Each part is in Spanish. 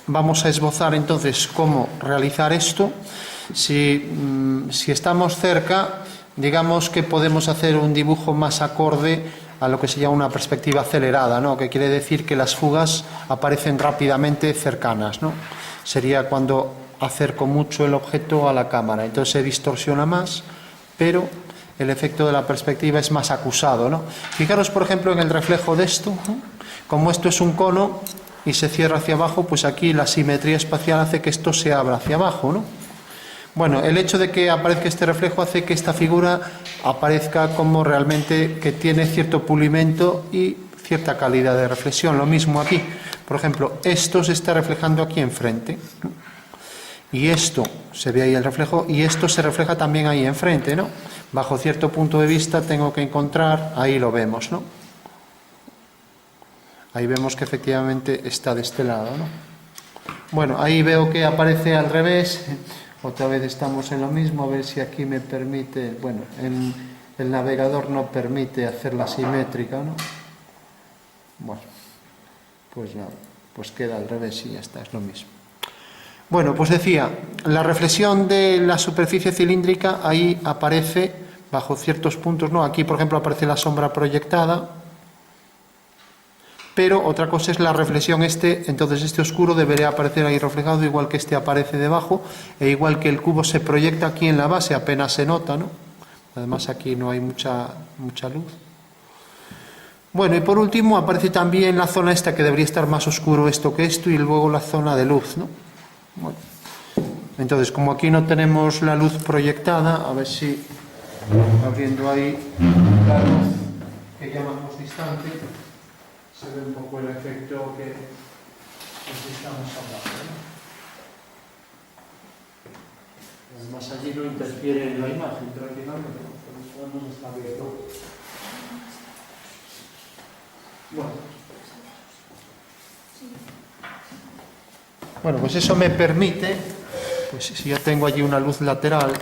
vamos a esbozar entonces cómo realizar esto. Si estamos cerca, digamos que podemos hacer un dibujo más acorde a lo que se llama una perspectiva acelerada, ¿no? Que quiere decir que las fugas aparecen rápidamente cercanas, ¿no? Sería cuando acerco mucho el objeto a la cámara, entonces se distorsiona más, pero el efecto de la perspectiva es más acusado, ¿no? Fijaros, por ejemplo, en el reflejo de esto, ¿no? Como esto es un cono y se cierra hacia abajo, pues aquí la simetría espacial hace que esto se abra hacia abajo, ¿no? Bueno, el hecho de que aparezca este reflejo hace que esta figura aparezca como realmente que tiene cierto pulimento y cierta calidad de reflexión. Lo mismo aquí. Por ejemplo, esto se está reflejando aquí enfrente, ¿no? Y esto, se ve ahí el reflejo, y esto se refleja también ahí enfrente, ¿no? Bajo cierto punto de vista tengo que encontrar, ahí lo vemos, ¿no? Ahí vemos que efectivamente está de este lado, ¿no? Bueno, ahí veo que aparece al revés. Otra vez estamos en lo mismo, a ver si aquí me permite, bueno, el navegador no permite hacerla simétrica, ¿no? Bueno, pues nada, pues queda al revés y ya está, es lo mismo. Bueno, pues decía, la reflexión de la superficie cilíndrica ahí aparece bajo ciertos puntos, ¿no? Aquí, por ejemplo, aparece la sombra proyectada, pero otra cosa es la reflexión entonces este oscuro debería aparecer ahí reflejado, igual que este aparece debajo, e igual que el cubo se proyecta aquí en la base, apenas se nota, ¿no? Además aquí no hay mucha luz. Bueno, y por último aparece también la zona esta, que debería estar más oscuro esto que esto, y luego la zona de luz, ¿no? Bueno, entonces, como aquí no tenemos la luz proyectada, a ver si abriendo ahí la luz que llamamos distante, se ve un poco el efecto que estamos hablando, ¿no? Además allí no interfiere en la imagen prácticamente, ¿no? Por eso no está abierto. Bueno, pues eso me permite, pues si yo tengo allí una luz lateral,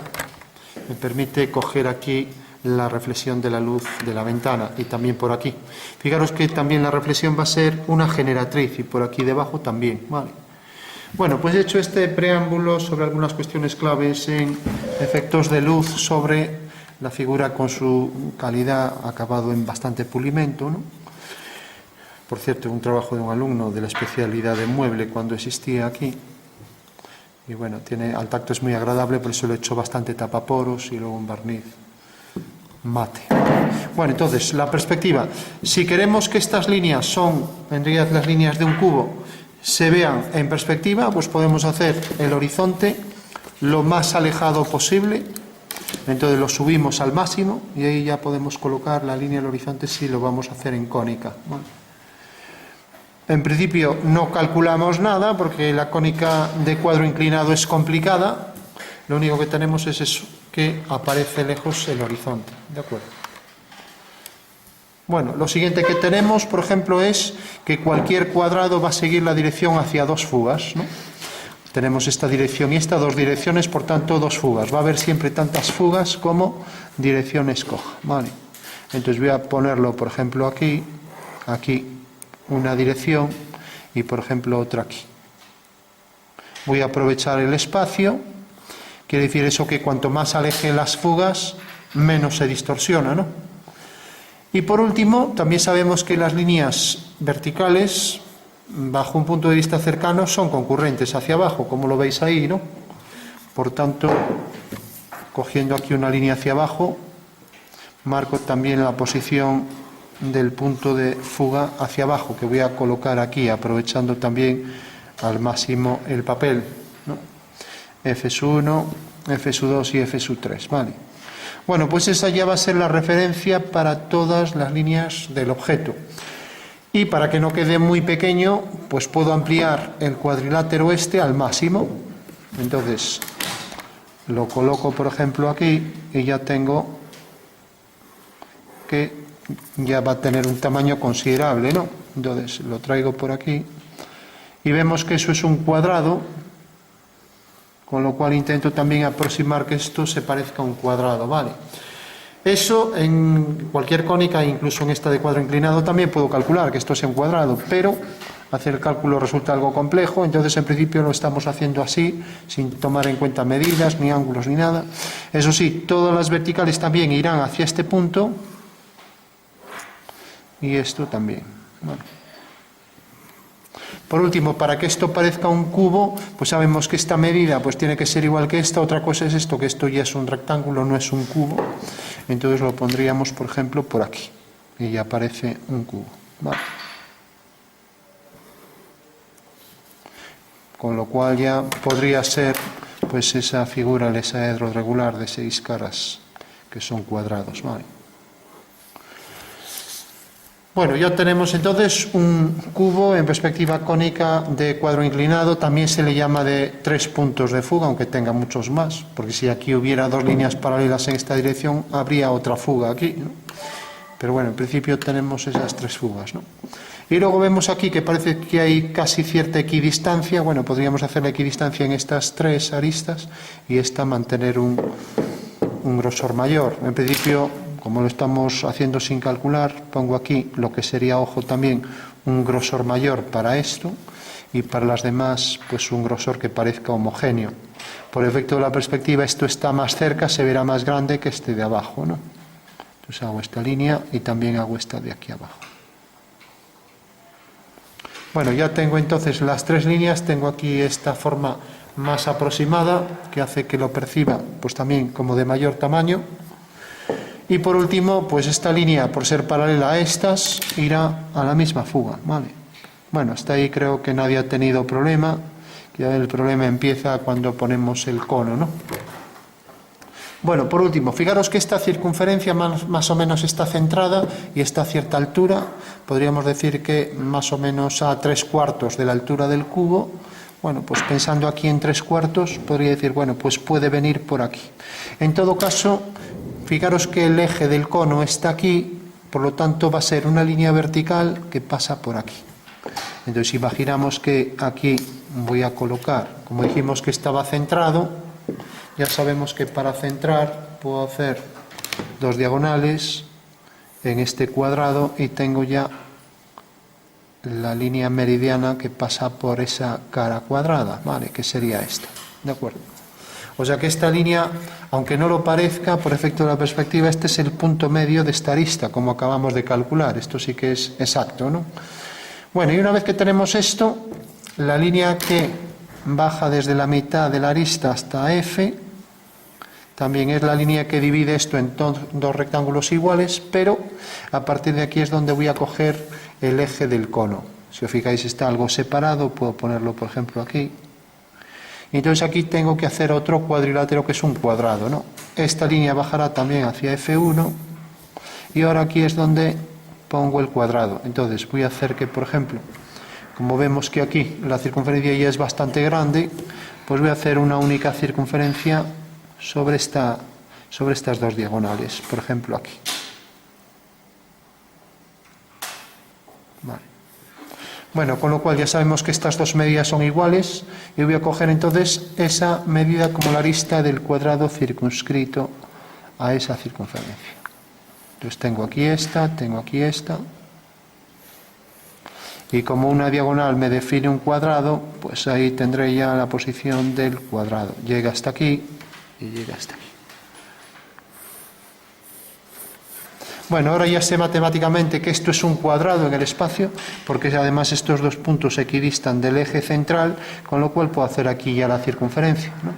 me permite coger aquí la reflexión de la luz de la ventana y también por aquí. Fijaros que también la reflexión va a ser una generatriz y por aquí debajo también, ¿vale? Bueno, pues he hecho este preámbulo sobre algunas cuestiones claves en efectos de luz sobre la figura con su calidad acabado en bastante pulimento, ¿no? Por cierto, un trabajo de un alumno de la especialidad de mueble cuando existía aquí. Y bueno, al tacto es muy agradable, por eso le he hecho bastante tapaporos y luego un barniz mate. Bueno, entonces, la perspectiva. Si queremos que estas líneas son, en realidad, las líneas de un cubo, se vean en perspectiva, pues podemos hacer el horizonte lo más alejado posible. Entonces lo subimos al máximo y ahí ya podemos colocar la línea del horizonte si lo vamos a hacer en cónica. Bueno, en principio no calculamos nada porque la cónica de cuadro inclinado es complicada. Lo único que tenemos es eso, que aparece lejos el horizonte. ¿De acuerdo? Bueno, lo siguiente que tenemos, por ejemplo, es que cualquier cuadrado va a seguir la dirección hacia dos fugas, ¿no? Tenemos esta dirección y esta, dos direcciones, por tanto, dos fugas. Va a haber siempre tantas fugas como dirección escoja, ¿vale? Entonces voy a ponerlo, por ejemplo, aquí una dirección y, por ejemplo, otra aquí. Voy a aprovechar el espacio. Quiere decir eso que cuanto más aleje las fugas, menos se distorsiona, ¿no? Y por último, también sabemos que las líneas verticales, bajo un punto de vista cercano, son concurrentes hacia abajo, como lo veis ahí, ¿no? Por tanto, cogiendo aquí una línea hacia abajo, marco también la posición del punto de fuga hacia abajo, que voy a colocar aquí, aprovechando también al máximo el papel, ¿no? Fs1, Fs2 y Fs3, ¿vale? Bueno, pues esa ya va a ser la referencia para todas las líneas del objeto. Y para que no quede muy pequeño, pues puedo ampliar el cuadrilátero este al máximo. Entonces, lo coloco, por ejemplo, aquí y ya tengo que ya va a tener un tamaño considerable, ¿no? Entonces, lo traigo por aquí y vemos que eso es un cuadrado, con lo cual intento también aproximar que esto se parezca a un cuadrado, ¿vale? Eso en cualquier cónica, incluso en esta de cuadro inclinado, también puedo calcular que esto sea un cuadrado, pero hacer el cálculo resulta algo complejo, entonces en principio lo estamos haciendo así, sin tomar en cuenta medidas, ni ángulos, ni nada. Eso sí, todas las verticales también irán hacia este punto, y esto también. Bueno. Por último, para que esto parezca un cubo, pues sabemos que esta medida pues tiene que ser igual que esta. Otra cosa es esto, que esto ya es un rectángulo, no es un cubo. Entonces lo pondríamos, por ejemplo, por aquí. Y ya parece un cubo. Vale. Con lo cual ya podría ser pues esa figura, el hexaedro regular de 6 caras, que son cuadrados. Vale. Bueno, ya tenemos entonces un cubo en perspectiva cónica de cuadro inclinado. También se le llama de 3 puntos de fuga, aunque tenga muchos más, porque si aquí hubiera 2 líneas paralelas en esta dirección, habría otra fuga aquí, ¿no? Pero bueno, en principio tenemos esas 3 fugas, ¿no? Y luego vemos aquí que parece que hay casi cierta equidistancia. Bueno, podríamos hacer la equidistancia en estas 3 aristas y esta mantener un grosor mayor. En principio, como lo estamos haciendo sin calcular, pongo aquí lo que sería, ojo, también un grosor mayor para esto, y para las demás pues un grosor que parezca homogéneo. Por efecto de la perspectiva, esto está más cerca, se verá más grande que este de abajo, ¿no? Entonces hago esta línea y también hago esta de aquí abajo. Bueno, ya tengo entonces las 3 líneas. Tengo aquí esta forma más aproximada, que hace que lo perciba pues también como de mayor tamaño. Y por último, pues esta línea, por ser paralela a estas, irá a la misma fuga, ¿vale? Bueno, hasta ahí creo que nadie ha tenido problema. Ya el problema empieza cuando ponemos el cono, ¿no? Bueno, por último, fijaros que esta circunferencia más o menos está centrada y está a cierta altura. Podríamos decir que más o menos a 3/4 de la altura del cubo. Bueno, pues pensando aquí en 3/4, podría decir, bueno, pues puede venir por aquí. En todo caso, fijaros que el eje del cono está aquí, por lo tanto va a ser una línea vertical que pasa por aquí. Entonces imaginamos que aquí voy a colocar, como dijimos que estaba centrado, ya sabemos que para centrar puedo hacer 2 diagonales en este cuadrado y tengo ya la línea meridiana que pasa por esa cara cuadrada, ¿vale? Que sería esta, ¿de acuerdo? O sea que esta línea, aunque no lo parezca, por efecto de la perspectiva, este es el punto medio de esta arista, como acabamos de calcular. Esto sí que es exacto, ¿no? Bueno, y una vez que tenemos esto, la línea que baja desde la mitad de la arista hasta F, también es la línea que divide esto en 2 rectángulos iguales, pero a partir de aquí es donde voy a coger el eje del cono. Si os fijáis, está algo separado, puedo ponerlo, por ejemplo, aquí. Y entonces aquí tengo que hacer otro cuadrilátero que es un cuadrado, ¿no? Esta línea bajará también hacia F1 y ahora aquí es donde pongo el cuadrado. Entonces voy a hacer que, por ejemplo, como vemos que aquí la circunferencia ya es bastante grande, pues voy a hacer una única circunferencia sobre estas 2 diagonales, por ejemplo aquí. Vale. Bueno, con lo cual ya sabemos que estas 2 medidas son iguales y voy a coger entonces esa medida como la arista del cuadrado circunscrito a esa circunferencia. Entonces tengo aquí esta, y como una diagonal me define un cuadrado, pues ahí tendré ya la posición del cuadrado. Llega hasta aquí y llega hasta aquí. Bueno, ahora ya sé matemáticamente que esto es un cuadrado en el espacio, porque además estos 2 puntos equidistan del eje central, con lo cual puedo hacer aquí ya la circunferencia, ¿no?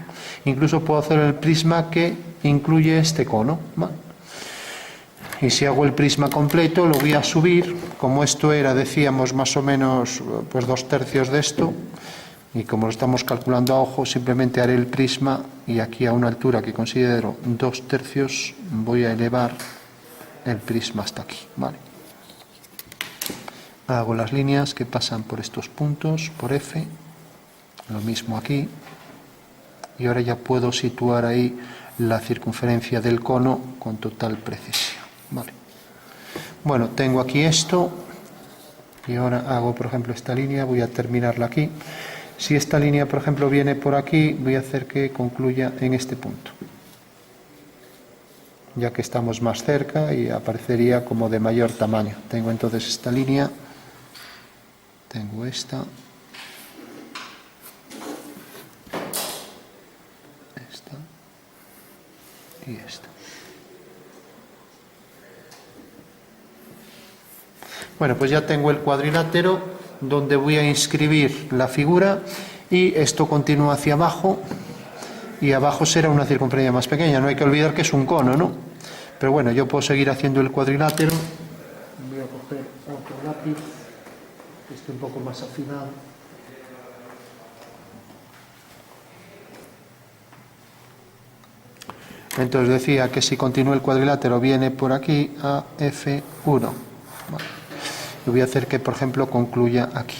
Incluso puedo hacer el prisma que incluye este cono, ¿vale? Y si hago el prisma completo, lo voy a subir, como esto era, decíamos, más o menos pues 2/3 de esto, y como lo estamos calculando a ojo, simplemente haré el prisma y aquí a una altura que considero 2/3 voy a elevar el prisma hasta aquí, ¿vale? Hago las líneas que pasan por estos puntos, por F, lo mismo aquí, y ahora ya puedo situar ahí la circunferencia del cono con total precisión, ¿vale? Bueno, tengo aquí esto, y ahora hago, por ejemplo, esta línea, voy a terminarla aquí. Si esta línea, por ejemplo, viene por aquí, voy a hacer que concluya en este punto, ya que estamos más cerca y aparecería como de mayor tamaño. Tengo entonces esta línea tengo esta, esta y esta. Bueno, pues ya tengo el cuadrilátero donde voy a inscribir la figura y esto continúa hacia abajo y abajo será una circunferencia más pequeña. No hay que olvidar que es un cono, ¿no? Pero bueno, yo puedo seguir haciendo el cuadrilátero. Voy a coger otro lápiz que esté un poco más afinado. Entonces decía que si continúa el cuadrilátero viene por aquí a F1. Vale. Yo voy a hacer que, por ejemplo, concluya aquí.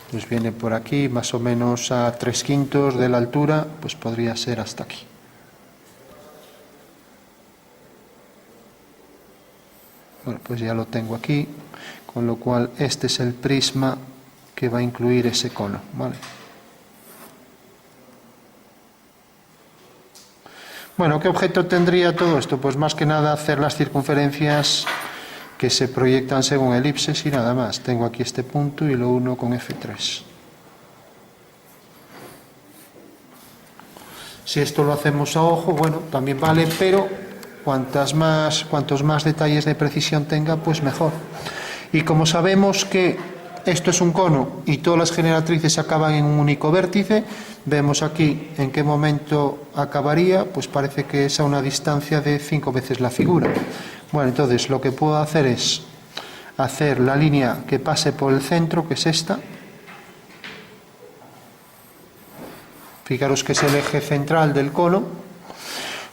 Entonces viene por aquí, más o menos a 3/5 de la altura, pues podría ser hasta aquí. Bueno, pues ya lo tengo aquí, con lo cual este es el prisma que va a incluir ese cono, ¿vale? Bueno, ¿qué objeto tendría todo esto? Pues más que nada hacer las circunferencias que se proyectan según elipses y nada más. Tengo aquí este punto y lo uno con F3. Si esto lo hacemos a ojo, bueno, también vale, pero cuantos más detalles de precisión tenga, pues mejor. Y como sabemos que esto es un cono y todas las generatrices acaban en un único vértice, vemos aquí en qué momento acabaría, pues parece que es a una distancia de 5 veces la figura. Bueno, entonces lo que puedo hacer es hacer la línea que pase por el centro, que es esta. Fijaros que es el eje central del cono,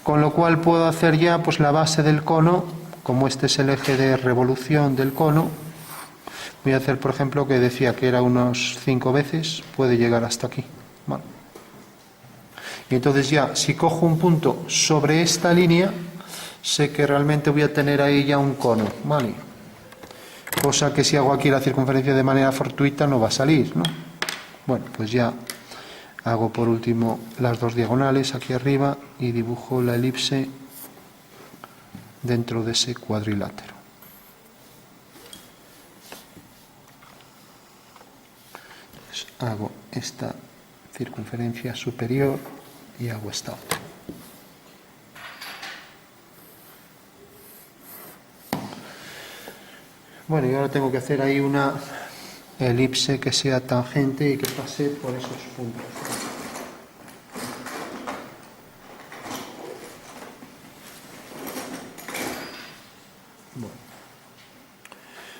con lo cual puedo hacer ya pues la base del cono, como este es el eje de revolución del cono. Voy a hacer, por ejemplo, que decía que era unos 5 veces, puede llegar hasta aquí. Vale. Y entonces ya, si cojo un punto sobre esta línea, sé que realmente voy a tener ahí ya un cono, ¿vale? Cosa que si hago aquí la circunferencia de manera fortuita no va a salir, ¿no? Bueno, pues ya hago por último las dos diagonales aquí arriba y dibujo la elipse dentro de ese cuadrilátero. Entonces, hago esta circunferencia superior y hago esta otra. Bueno, y ahora tengo que hacer ahí una elipse que sea tangente y que pase por esos puntos.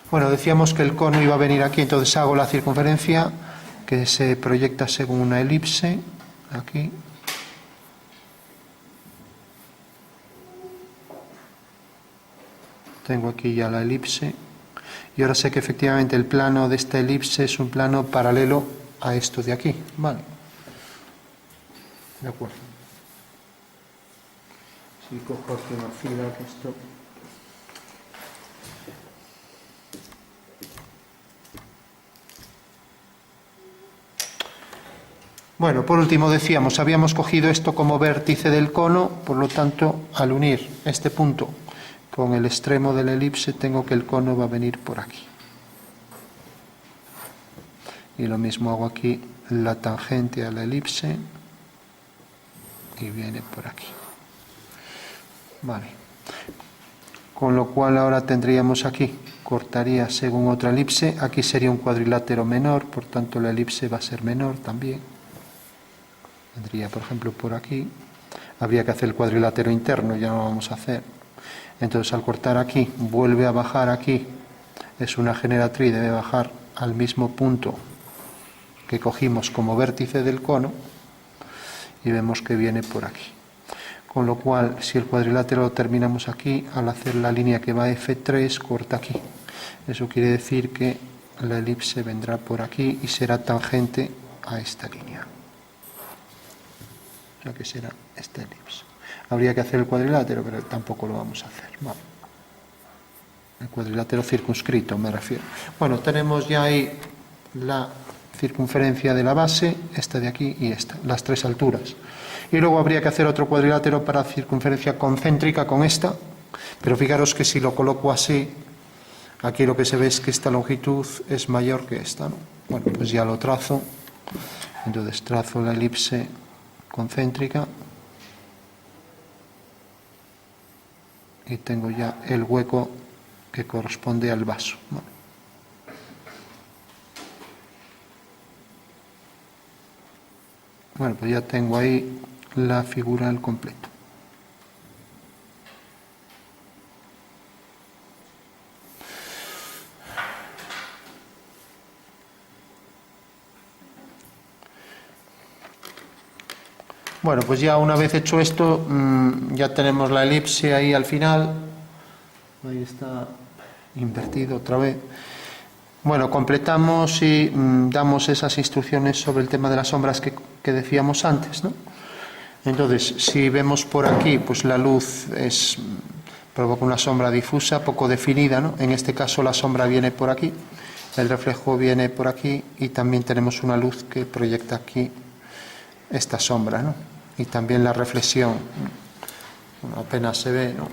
Bueno, decíamos que el cono iba a venir aquí, entonces hago la circunferencia que se proyecta según una elipse, aquí. Tengo aquí ya la elipse. Y ahora sé que efectivamente el plano de esta elipse es un plano paralelo a esto de aquí. Vale. De acuerdo. Si cojo aquí una fila, que esto... Bueno, por último decíamos, habíamos cogido esto como vértice del cono, por lo tanto, al unir este punto con el extremo de la elipse, tengo que el cono va a venir por aquí. Y lo mismo hago aquí la tangente a la elipse y viene por aquí. Vale. Con lo cual ahora tendríamos aquí, cortaría según otra elipse, aquí sería un cuadrilátero menor, por tanto la elipse va a ser menor también. Vendría, por ejemplo, por aquí. Habría que hacer el cuadrilátero interno, ya no lo vamos a hacer. Entonces, al cortar aquí, vuelve a bajar aquí. Es una generatriz, debe bajar al mismo punto que cogimos como vértice del cono. Y vemos que viene por aquí. Con lo cual, si el cuadrilátero lo terminamos aquí, al hacer la línea que va a F3, corta aquí. Eso quiere decir que la elipse vendrá por aquí y será tangente a esta línea. O sea que será esta elipse. Habría que hacer el cuadrilátero, pero tampoco lo vamos a hacer. Vale. El cuadrilátero circunscrito, me refiero. Bueno, tenemos ya ahí la circunferencia de la base, esta de aquí y esta, las tres alturas. Y luego habría que hacer otro cuadrilátero para circunferencia concéntrica con esta, Pero fijaros que si lo coloco así, aquí lo que se ve es que esta longitud es mayor que esta, ¿no? Bueno, pues ya lo trazo. Entonces trazo la elipse concéntrica y tengo ya el hueco que corresponde al vaso, ¿no? Bueno, pues ya tengo ahí la figura al completo. Bueno, pues ya una vez hecho esto, ya tenemos la elipse ahí al final. Ahí está invertido otra vez. Bueno, completamos y damos esas instrucciones sobre el tema de las sombras que decíamos antes, ¿no? Entonces, si vemos por aquí, pues la luz provoca una sombra difusa, poco definida, ¿no? En este caso la sombra viene por aquí, el reflejo viene por aquí y también tenemos una luz que proyecta aquí esta sombra, ¿no? Y también la reflexión, bueno, apenas se ve, ¿no?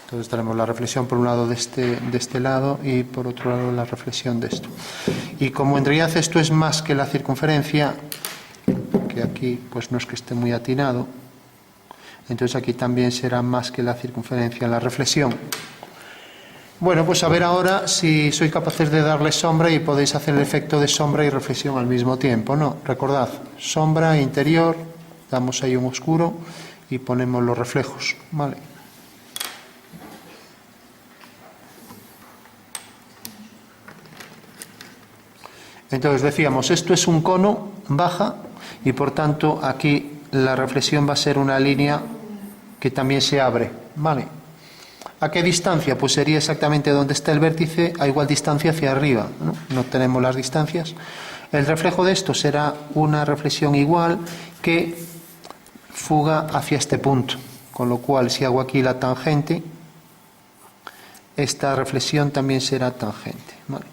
Entonces tenemos la reflexión por un lado de este lado y por otro lado la reflexión de esto. Y como en realidad esto es más que la circunferencia, que aquí pues no es que esté muy atinado, entonces aquí también será más que la circunferencia la reflexión. Bueno, pues a ver ahora si sois capaces de darle sombra y podéis hacer el efecto de sombra y reflexión al mismo tiempo, ¿no? Recordad, sombra interior, damos ahí un oscuro y ponemos los reflejos, ¿vale? Entonces decíamos, esto es un cono, baja, y por tanto aquí la reflexión va a ser una línea que también se abre, ¿vale? ¿A qué distancia? Pues sería exactamente donde está el vértice, a igual distancia hacia arriba, ¿no? No tenemos las distancias. El reflejo de esto será una reflexión igual que fuga hacia este punto, con lo cual si hago aquí la tangente, esta reflexión también será tangente, ¿vale?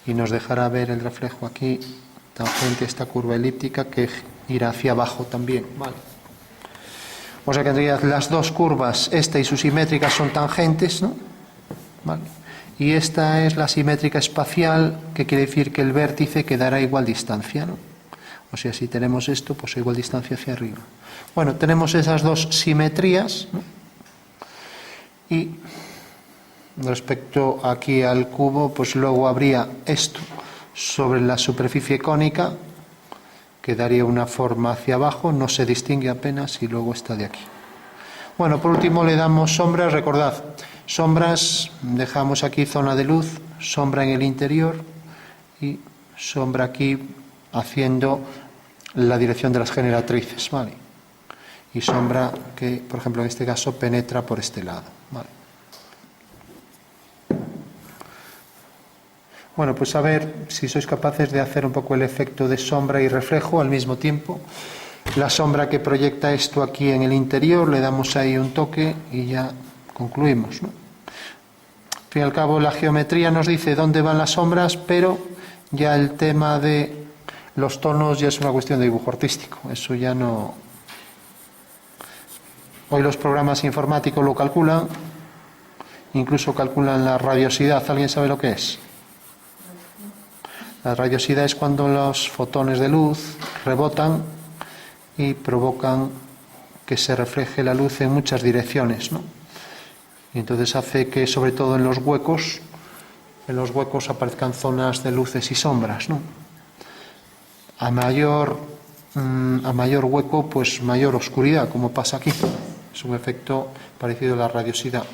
Y nos dejará ver el reflejo aquí, tangente a esta curva elíptica que irá hacia abajo también, ¿vale? O sea que en realidad las dos curvas, esta y su simétrica, son tangentes, ¿no? ¿Vale? Y esta es la simétrica espacial, que quiere decir que el vértice quedará a igual distancia, ¿no? O sea, si tenemos esto, pues a igual distancia hacia arriba. Bueno, tenemos esas dos simetrías, ¿no? Y respecto aquí al cubo, pues luego habría esto sobre la superficie cónica, que daría una forma hacia abajo, no se distingue apenas, y luego está de aquí. Bueno, por último le damos sombras, recordad, sombras, dejamos aquí zona de luz, sombra en el interior y sombra aquí haciendo la dirección de las generatrices, ¿vale? Y sombra que, por ejemplo, en este caso penetra por este lado, ¿vale? Bueno, pues a ver si sois capaces de hacer un poco el efecto de sombra y reflejo al mismo tiempo. La sombra que proyecta esto aquí en el interior, le damos ahí un toque y ya concluimos, ¿no? Al fin y al cabo la geometría nos dice dónde van las sombras, pero ya el tema de los tonos ya es una cuestión de dibujo artístico. Eso ya no... Hoy los programas informáticos lo calculan, incluso calculan la radiosidad. ¿Alguien sabe lo que es? La radiosidad es cuando los fotones de luz rebotan y provocan que se refleje la luz en muchas direcciones, ¿no? Y entonces hace que, sobre todo en los huecos aparezcan zonas de luces y sombras, ¿no? A mayor hueco, pues mayor oscuridad, como pasa aquí. Es un efecto parecido a la radiosidad.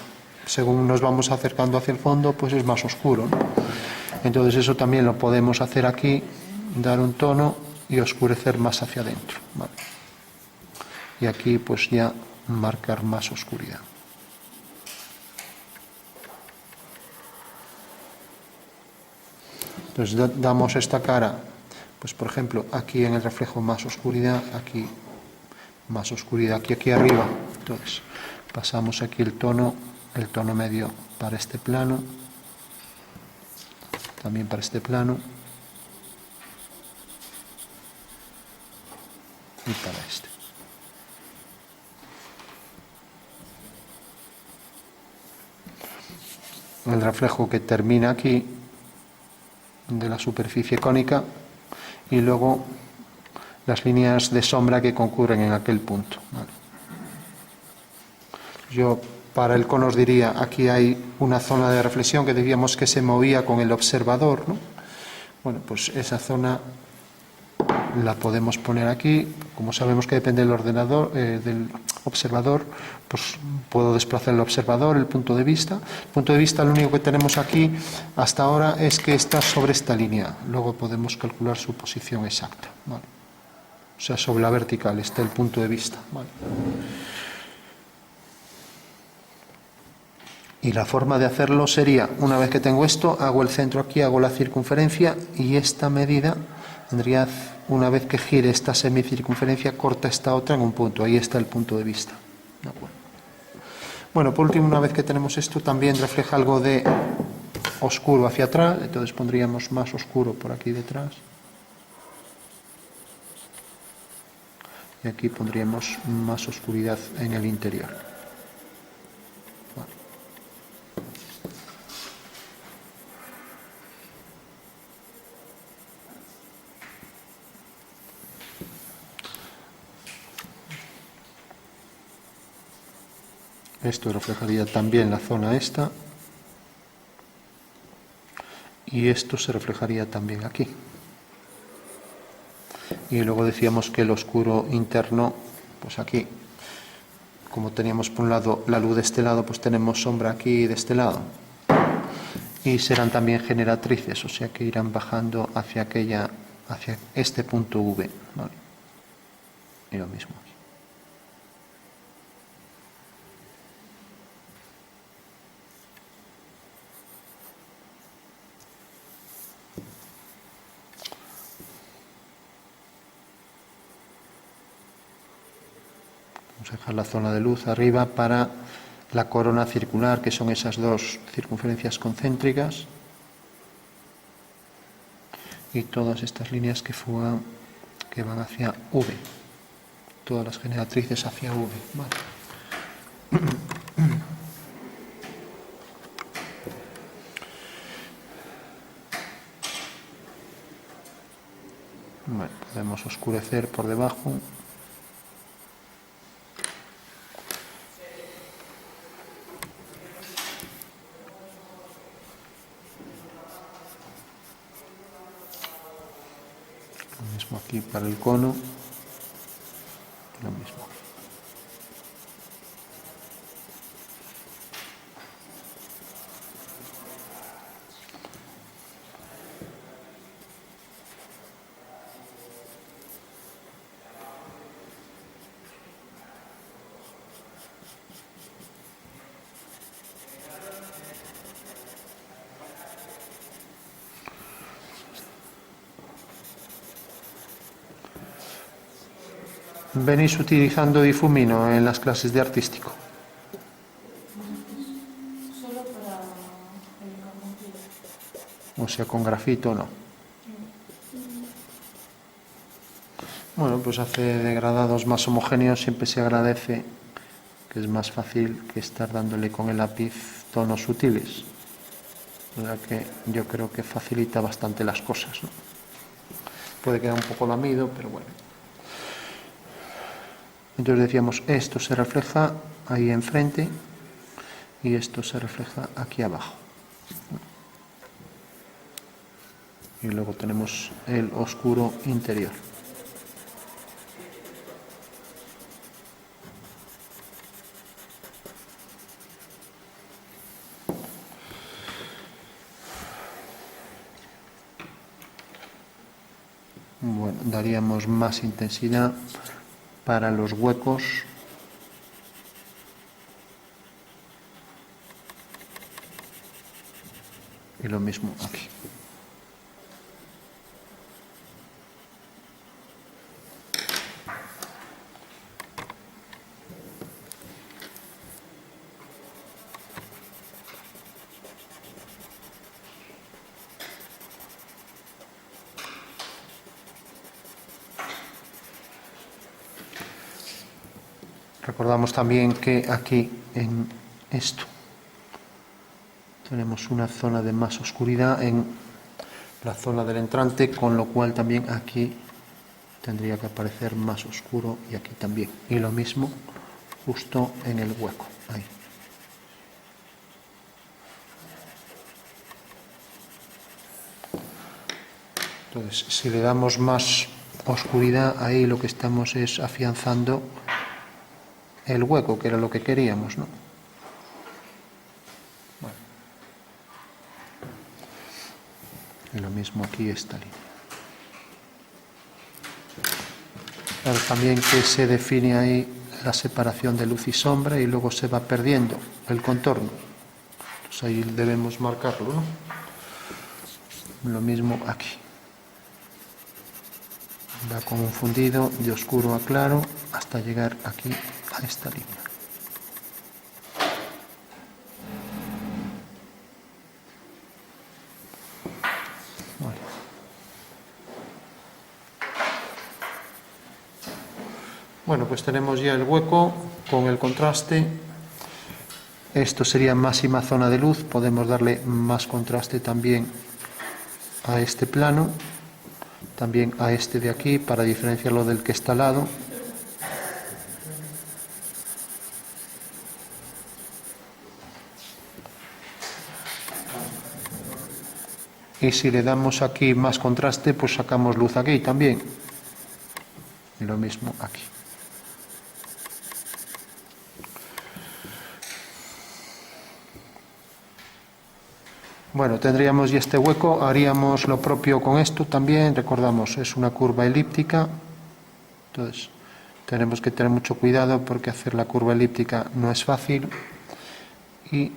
Según nos vamos acercando hacia el fondo, pues es más oscuro, ¿no? Entonces eso también lo podemos hacer aquí, dar un tono y oscurecer más hacia adentro, ¿vale? Y aquí pues ya marcar más oscuridad. Entonces damos esta cara, pues por ejemplo aquí en el reflejo más oscuridad, aquí más oscuridad, aquí arriba. Entonces pasamos aquí el tono medio para este plano, también para este plano y para este. el reflejo que termina aquí de la superficie cónica y luego las líneas de sombra que concurren en aquel punto. Vale. Yo para el cono os diría, aquí hay una zona de reflexión que decíamos que se movía con el observador, ¿no? Bueno, pues esa zona la podemos poner aquí. Como sabemos que depende del ordenador, del observador, pues puedo desplazar el observador, el punto de vista. El punto de vista, lo único que tenemos aquí hasta ahora es que está sobre esta línea. Luego podemos calcular su posición exacta, ¿vale? O sea, sobre la vertical está el punto de vista, ¿vale? Y la forma de hacerlo sería, una vez que tengo esto, hago el centro aquí, hago la circunferencia y esta medida tendría, una vez que gire esta semicircunferencia, corta esta otra en un punto. Ahí está el punto de vista. ¿De acuerdo? Bueno, por último, una vez que tenemos esto, también refleja algo de oscuro hacia atrás, entonces pondríamos más oscuro por aquí detrás. Y aquí pondríamos más oscuridad en el interior. Vale. Esto reflejaría también la zona esta. Y esto se reflejaría también aquí. Y luego decíamos que el oscuro interno, pues aquí, como teníamos por un lado la luz de este lado, pues tenemos sombra aquí de este lado. Y serán también generatrices, o sea que irán bajando hacia este punto V, ¿vale? Y lo mismo aquí. Vamos a dejar la zona de luz arriba para la corona circular, que son esas dos circunferencias concéntricas. Y todas estas líneas que van hacia V. Todas las generatrices hacia V. Vale. Bueno, podemos oscurecer por debajo. Lo mismo aquí para el cono. Lo mismo. ¿Venís utilizando difumino en las clases de artístico? Solo para el carboncillo. O sea, con grafito no. Bueno, pues hace degradados más homogéneos, siempre se agradece, que es más fácil que estar dándole con el lápiz tonos sutiles. O sea que yo creo que facilita bastante las cosas, ¿no? Puede quedar un poco lamido, pero bueno. Entonces decíamos, esto se refleja ahí enfrente y esto se refleja aquí abajo. Y luego tenemos el oscuro interior. Bueno, daríamos más intensidad para los huecos. Y lo mismo aquí. Recordamos también que aquí en esto tenemos una zona de más oscuridad en la zona del entrante, con lo cual también aquí tendría que aparecer más oscuro y aquí también. Y lo mismo justo en el hueco, ahí. Entonces, si le damos más oscuridad, ahí lo que estamos es afianzando el hueco, que era lo que queríamos, ¿no? Bueno. Y lo mismo aquí esta línea. Claro, también que se define ahí la separación de luz y sombra y luego se va perdiendo el contorno. Entonces ahí debemos marcarlo, ¿no? Lo mismo aquí. Va con un fundido de oscuro a claro hasta llegar aquí a esta línea. Vale. Bueno, pues tenemos ya el hueco con el contraste. Esto sería máxima zona de luz. Podemos darle más contraste también a este plano, también a este de aquí, para diferenciarlo del que está al lado. Y si le damos aquí más contraste, pues sacamos luz aquí también. Y lo mismo aquí. Bueno, tendríamos ya este hueco, haríamos lo propio con esto también. Recordamos, es una curva elíptica, entonces tenemos que tener mucho cuidado porque hacer la curva elíptica no es fácil. Y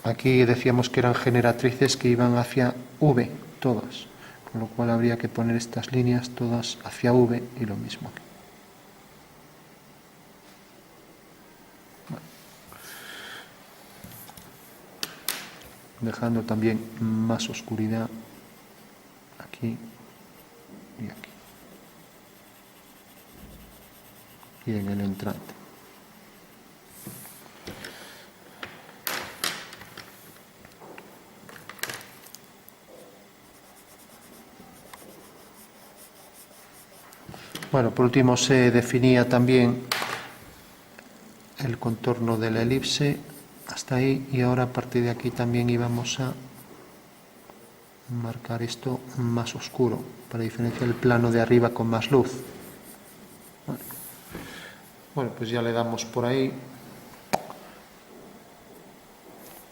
aquí decíamos que eran generatrices que iban hacia V, todas, con lo cual habría que poner estas líneas todas hacia V y lo mismo aquí. Dejando también más oscuridad aquí y aquí. Y en el entrante. Bueno, por último se definía también el contorno de la elipse hasta ahí, y ahora a partir de aquí también íbamos a marcar esto más oscuro para diferenciar el plano de arriba con más luz. Bueno, pues ya le damos por ahí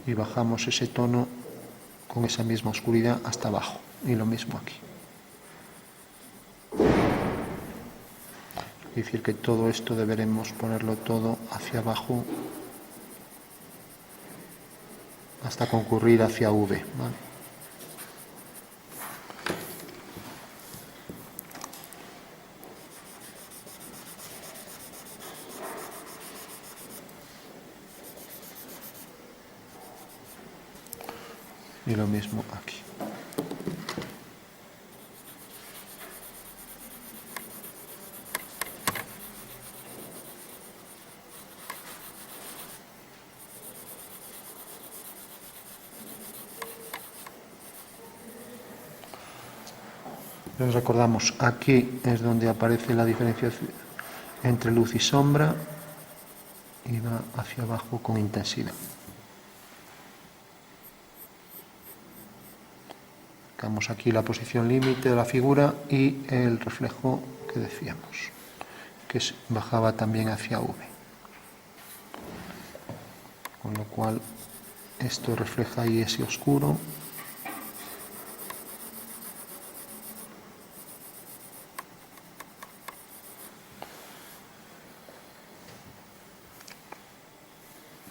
y bajamos ese tono con esa misma oscuridad hasta abajo, y lo mismo aquí. Es decir, que todo esto deberemos ponerlo todo hacia abajo hasta concurrir hacia V, ¿vale? Y lo mismo aquí. Nos recordamos, aquí es donde aparece la diferenciación entre luz y sombra y va hacia abajo con intensidad. Marcamos aquí la posición límite de la figura y el reflejo que decíamos, que bajaba también hacia V. Con lo cual esto refleja ahí ese oscuro.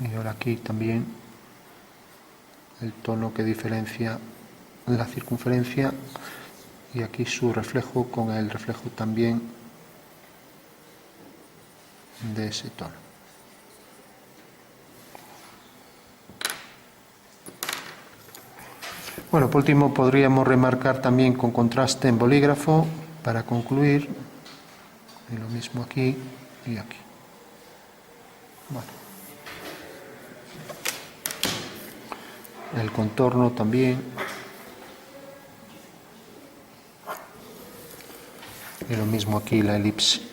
Y ahora aquí también el tono que diferencia la circunferencia y aquí su reflejo con el reflejo también de ese tono. Bueno, por último podríamos remarcar también con contraste en bolígrafo para concluir, y lo mismo aquí y aquí. Bueno. el contorno también. Y lo mismo aquí la elipse.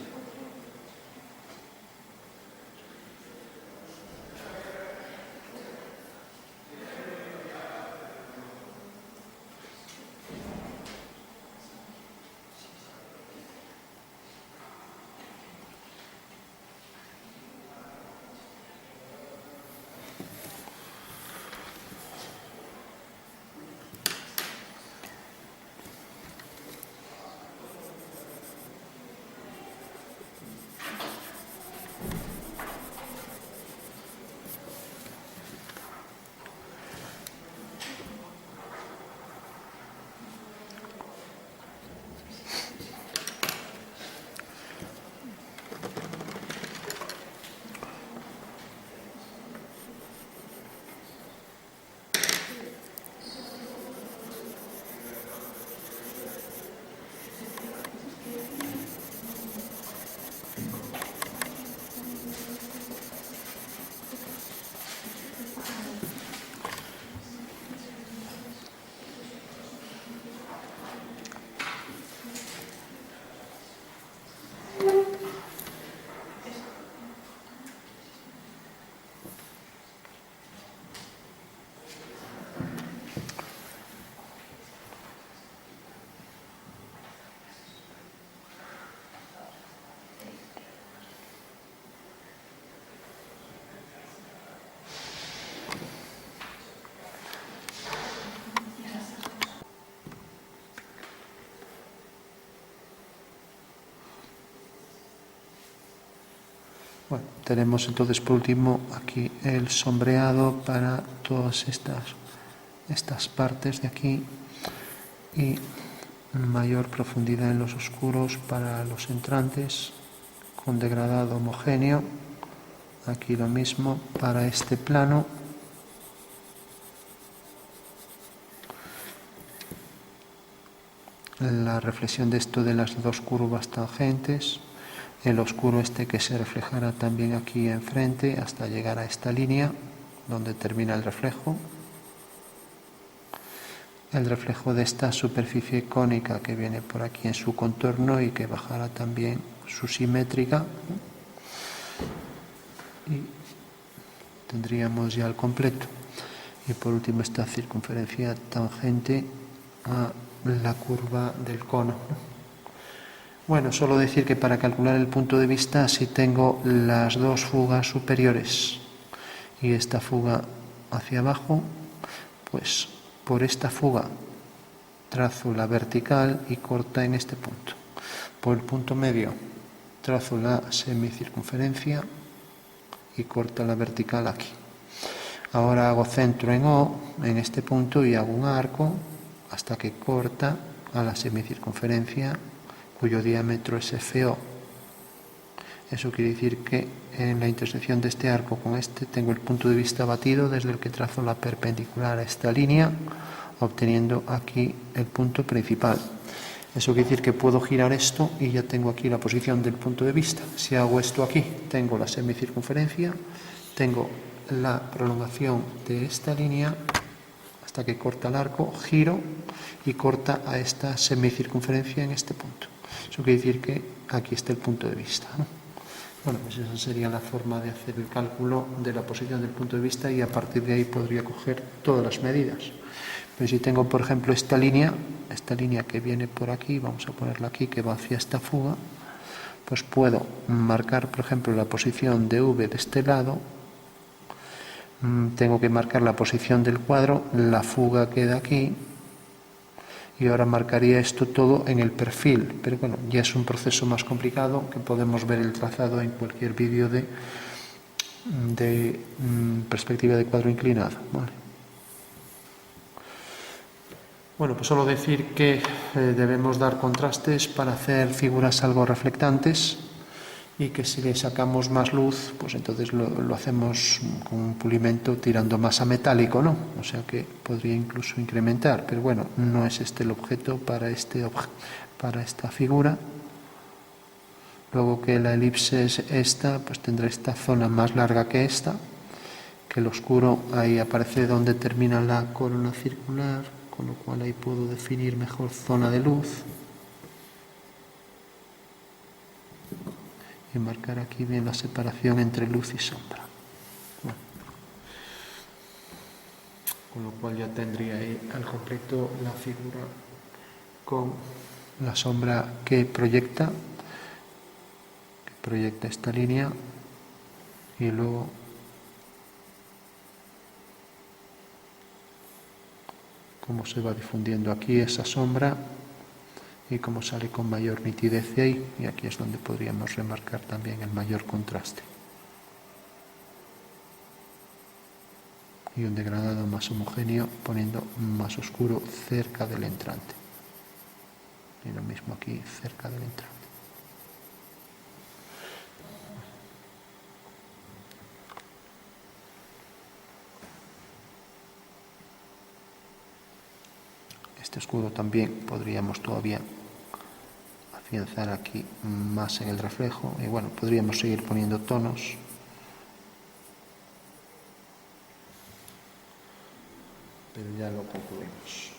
Bueno, tenemos entonces por último aquí el sombreado para todas estas partes de aquí y mayor profundidad en los oscuros para los entrantes con degradado homogéneo. Aquí lo mismo para este plano. La reflexión de esto de las dos curvas tangentes, el oscuro este que se reflejará también aquí enfrente hasta llegar a esta línea donde termina el reflejo de esta superficie cónica que viene por aquí en su contorno y que bajará también su simétrica, y tendríamos ya el completo. Y por último esta circunferencia tangente a la curva del cono. Bueno, solo decir que para calcular el punto de vista, si tengo las dos fugas superiores y esta fuga hacia abajo, pues por esta fuga trazo la vertical y corta en este punto. Por el punto medio trazo la semicircunferencia y corta la vertical aquí. Ahora hago centro en O, en este punto, y hago un arco hasta que corta a la semicircunferencia cuyo diámetro es FO. Eso quiere decir que en la intersección de este arco con este tengo el punto de vista batido desde el que trazo la perpendicular a esta línea, obteniendo aquí el punto principal. Eso quiere decir que puedo girar esto y ya tengo aquí la posición del punto de vista. Si hago esto aquí, tengo la semicircunferencia, tengo la prolongación de esta línea hasta que corta el arco, giro y corta a esta semicircunferencia en este punto. Eso quiere decir que aquí está el punto de vista, ¿no? Bueno, pues esa sería la forma de hacer el cálculo de la posición del punto de vista y a partir de ahí podría coger todas las medidas. Pero si tengo, por ejemplo, esta línea que viene por aquí, vamos a ponerla aquí, que va hacia esta fuga, pues puedo marcar, por ejemplo, la posición de V de este lado. Tengo que marcar la posición del cuadro, la fuga queda aquí, y ahora marcaría esto todo en el perfil, pero bueno, ya es un proceso más complicado que podemos ver el trazado en cualquier vídeo de perspectiva de cuadro inclinado, ¿vale? Bueno, pues solo decir que debemos dar contrastes para hacer figuras algo reflectantes y que si le sacamos más luz, pues entonces lo hacemos con un pulimento tirando más a metálico, ¿no? O sea que podría incluso incrementar, pero bueno, no es este el objeto para esta figura. Luego que la elipse es esta, pues tendrá esta zona más larga que esta que el oscuro ahí aparece donde termina la corona circular, con lo cual ahí puedo definir mejor zona de luz y marcar aquí bien la separación entre luz y sombra. Bueno, con lo cual ya tendría ahí al completo la figura con la sombra que proyecta esta línea y luego cómo se va difundiendo aquí esa sombra y cómo sale con mayor nitidez de ahí, y aquí es donde podríamos remarcar también el mayor contraste y un degradado más homogéneo poniendo más oscuro cerca del entrante y lo mismo aquí cerca del entrante. Este escudo también podríamos todavía afianzar aquí más en el reflejo y bueno, podríamos seguir poniendo tonos, pero ya lo concluimos.